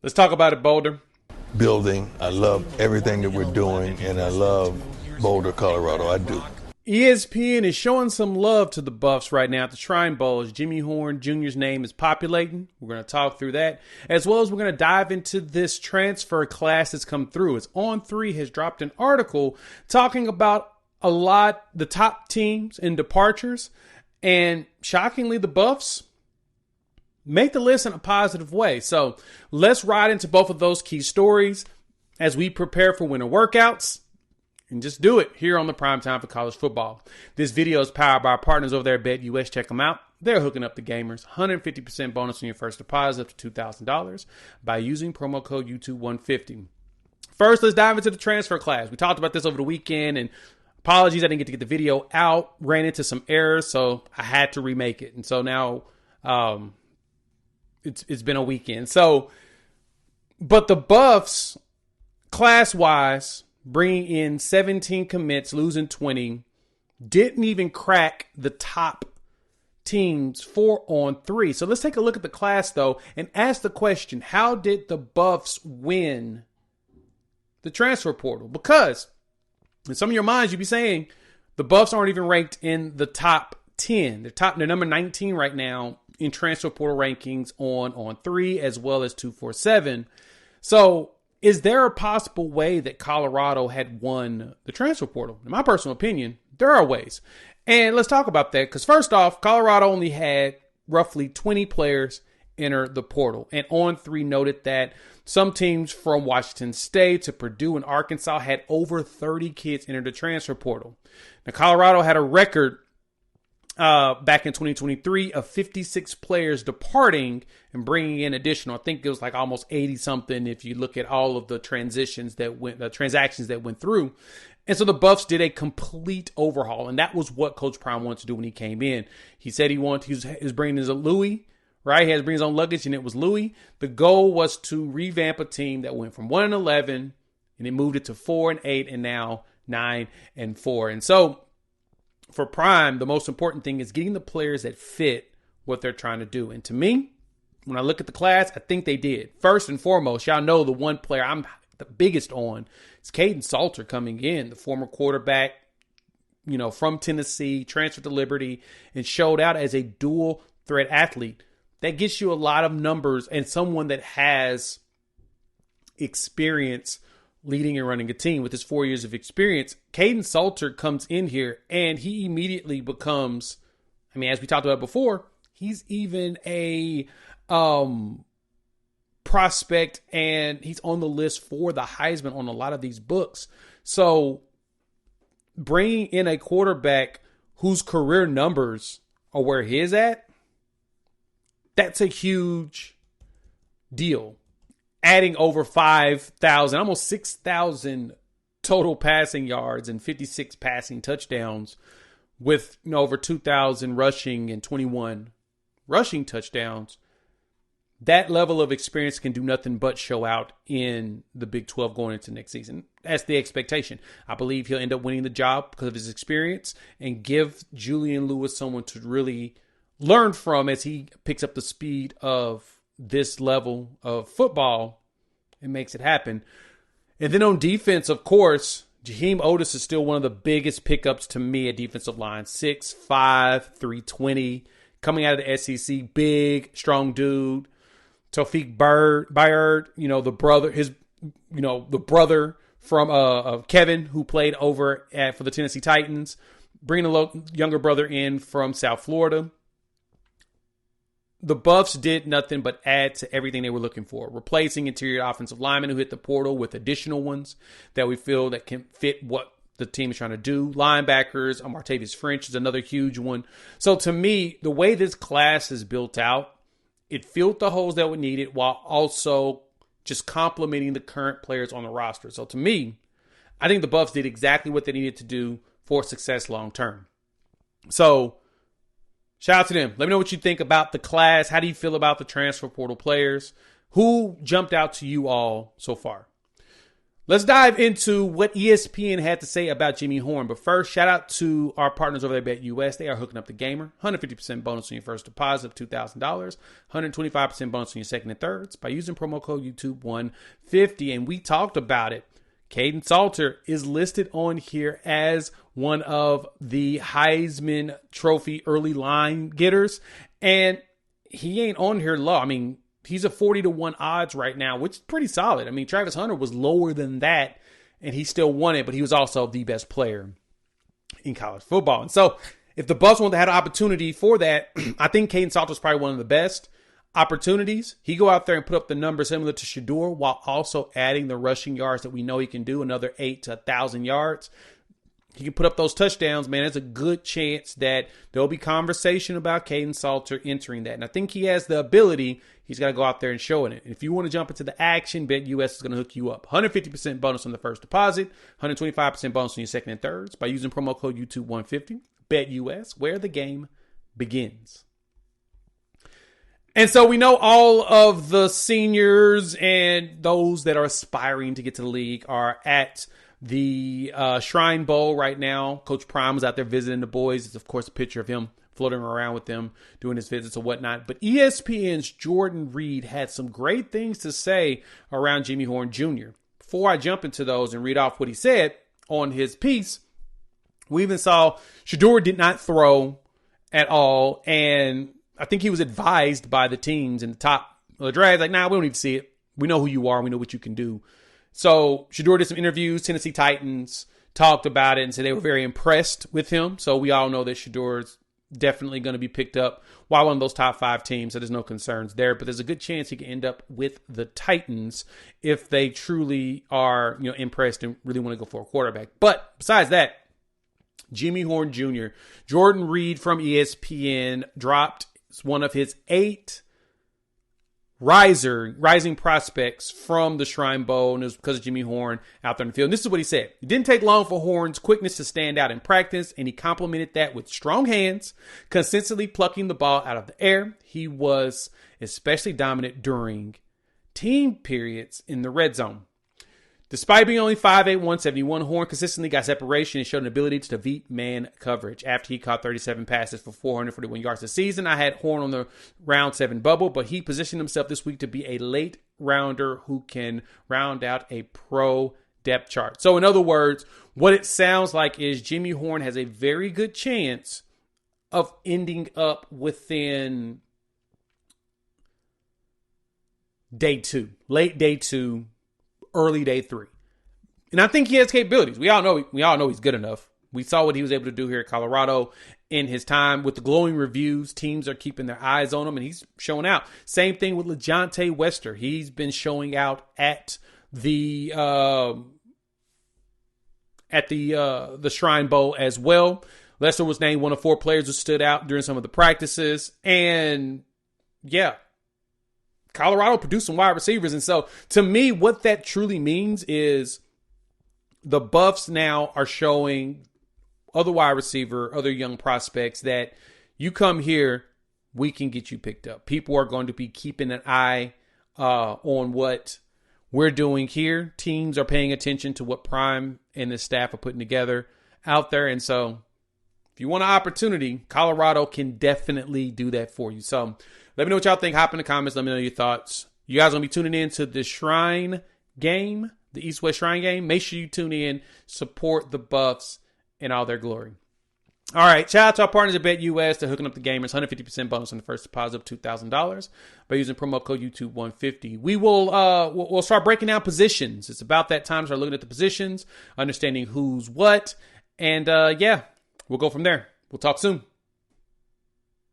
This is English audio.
Let's talk about it, Boulder. Building. I love everything that we're doing, and I love Boulder, Colorado. I do. ESPN is showing some love to the Buffs right now at the Shrine Bowl as Jimmy Horn Jr.'s name is populating. We're going to talk through that, as well as we're going to dive into this transfer class that's come through. As On3 has dropped an article talking about the top teams and departures, and shockingly, the Buffs make the list in a positive way. So let's ride into both of those key stories as we prepare for winter workouts and just do it here on the Prime Time for College Football. This video is powered by our partners over there at BetUS. Check them out. They're hooking up the gamers. 150% bonus on your first deposit up to $2,000 by using promo code YouTube150. First, let's dive into the transfer class. We talked about this over the weekend, and apologies, I didn't get to get the video out. Ran into some errors, so I had to remake it. And so now it's been a weekend. So, but the Buffs, class-wise, bringing in 17 commits, losing 20, didn't even crack the top teams 4-on-3. So let's take a look at the class, though, and ask the question, how did the Buffs win the transfer portal? Because in some of your minds, you'd be saying the Buffs aren't even ranked in the top 10. They're number 19 right now in transfer portal rankings on 3 as well as 247. So is there a possible way that Colorado had won the transfer portal? In my personal opinion, there are ways. And let's talk about that, because first off, Colorado only had roughly 20 players enter the portal. And On3 noted that some teams from Washington State to Purdue and Arkansas had over 30 kids enter the transfer portal. Now, Colorado had a record back in 2023 of 56 players departing and bringing in additional. I think it was like almost 80 something if you look at all of the transactions that went through. And so the Buffs did a complete overhaul, and that was what Coach Prime wanted to do when he came in. He said he was bringing his Louis, right? He has to bring his own luggage, and it was Louis. The goal was to revamp a team that went from 1-11, and it moved it to 4-8, and now 9-4. And so for Prime, the most important thing is getting the players that fit what they're trying to do. And to me, when I look at the class, I think they did. First and foremost, y'all know the one player I'm the biggest on is Kaden Salter coming in, the former quarterback, from Tennessee, transferred to Liberty, and showed out as a dual threat athlete. That gets you a lot of numbers and someone that has experience leading and running a team. With his 4 years of experience, Kaden Salter comes in here and he immediately becomes, as we talked about before, he's even a prospect, and he's on the list for the Heisman on a lot of these books. So bringing in a quarterback whose career numbers are where his at, that's a huge deal. Adding over 5,000, almost 6,000 total passing yards and 56 passing touchdowns with over 2,000 rushing and 21 rushing touchdowns. That level of experience can do nothing but show out in the Big 12 going into next season. That's the expectation. I believe he'll end up winning the job because of his experience and give Julian Lewis someone to really learn from as he picks up the speed of this level of football and makes it happen. And then on defense, of course, Jaheim Otis is still one of the biggest pickups to me at defensive line. 6'5", 320, coming out of the SEC, big, strong dude. Tawfiq Byard, the brother from Kevin, who played over for the Tennessee Titans, bringing a younger brother in from South Florida. The Buffs did nothing but add to everything they were looking for, replacing interior offensive linemen who hit the portal with additional ones that we feel that can fit what the team is trying to do. Linebackers, Martavius French is another huge one. So to me, the way this class is built out, it filled the holes that were needed while also just complementing the current players on the roster. So to me, I think the Buffs did exactly what they needed to do for success long term. So shout out to them. Let me know what you think about the class. How do you feel about the transfer portal players? Who jumped out to you all so far? Let's dive into what ESPN had to say about Jimmy Horn. But first, shout out to our partners over there at BetUS. They are hooking up the gamer. 150% bonus on your first deposit of $2,000. 125% bonus on your second and thirds by using promo code YouTube150. And we talked about it. Kaden Salter is listed on here as one of the Heisman Trophy early line getters. And he ain't on here low. I mean, he's a 40-1 odds right now, which is pretty solid. I mean, Travis Hunter was lower than that, and he still won it, but he was also the best player in college football. And so if the Buffs want to have an opportunity for that, I think Kaden Salter is probably one of the best opportunities. He go out there and put up the numbers similar to Shedeur while also adding the rushing yards that we know he can do, another 8 to 1,000 yards. He can put up those touchdowns, man. There's a good chance that there'll be conversation about Kaden Salter entering that. And I think he has the ability. He's got to go out there and show it. And if you want to jump into the action, BetUS is going to hook you up. 150% bonus on the first deposit, 125% bonus on your second and thirds by using promo code YouTube150. BetUS, where the game begins. And so we know all of the seniors and those that are aspiring to get to the league are at the Shrine Bowl right now. Coach Prime was out there visiting the boys. It's, of course, a picture of him floating around with them, doing his visits and whatnot. But ESPN's Jordan Reed had some great things to say around Jimmy Horn Jr. Before I jump into those and read off what he said on his piece, we even saw Shedeur did not throw at all. And I think he was advised by the teams in the top of the draft, like, nah, we don't need to see it. We know who you are. We know what you can do. So Shedeur did some interviews. Tennessee Titans talked about it and said they were very impressed with him. So we all know that Shedeur is definitely going to be picked up by one of those top 5 teams. So there's no concerns there. But there's a good chance he can end up with the Titans if they truly are, impressed and really want to go for a quarterback. But besides that, Jimmy Horn Jr., Jordan Reed from ESPN dropped one of his 8 rising prospects from the Shrine Bowl, and it was because of Jimmy Horn out there in the field. And this is what he said. It didn't take long for Horn's quickness to stand out in practice, and he complemented that with strong hands, consistently plucking the ball out of the air. He was especially dominant during team periods in the red zone. Despite being only 5'8", 171, Horn consistently got separation and showed an ability to defeat man coverage. After he caught 37 passes for 441 yards this season, I had Horn on the round 7 bubble, but he positioned himself this week to be a late rounder who can round out a pro depth chart. So in other words, what it sounds like is Jimmy Horn has a very good chance of ending up within day 2, late day 2, early day 3. And I think he has capabilities. We all know he's good enough. We saw what he was able to do here at Colorado in his time with the glowing reviews. Teams are keeping their eyes on him, and he's showing out. Same thing with LaJohntay Wester. He's been showing out at the Shrine Bowl as well. Lester was named one of 4 players who stood out during some of the practices. And yeah, Colorado produced some wide receivers. And so to me, what that truly means is the Buffs now are showing other wide receiver, other young prospects that you come here, we can get you picked up. People are going to be keeping an eye on what we're doing here. Teams are paying attention to what Prime and the staff are putting together out there. And so if you want an opportunity, Colorado can definitely do that for you. So let me know what y'all think. Hop in the comments. Let me know your thoughts. You guys going to be tuning in to the Shrine game, the East-West Shrine game. Make sure you tune in. Support the Buffs in all their glory. All right. Shout out to our partners at BetUS. They're hooking up the gamers. 150% bonus on the first deposit of $2,000 by using promo code YouTube150. We will we'll start breaking down positions. It's about that time to start looking at the positions, understanding who's what. And, we'll go from there. We'll talk soon.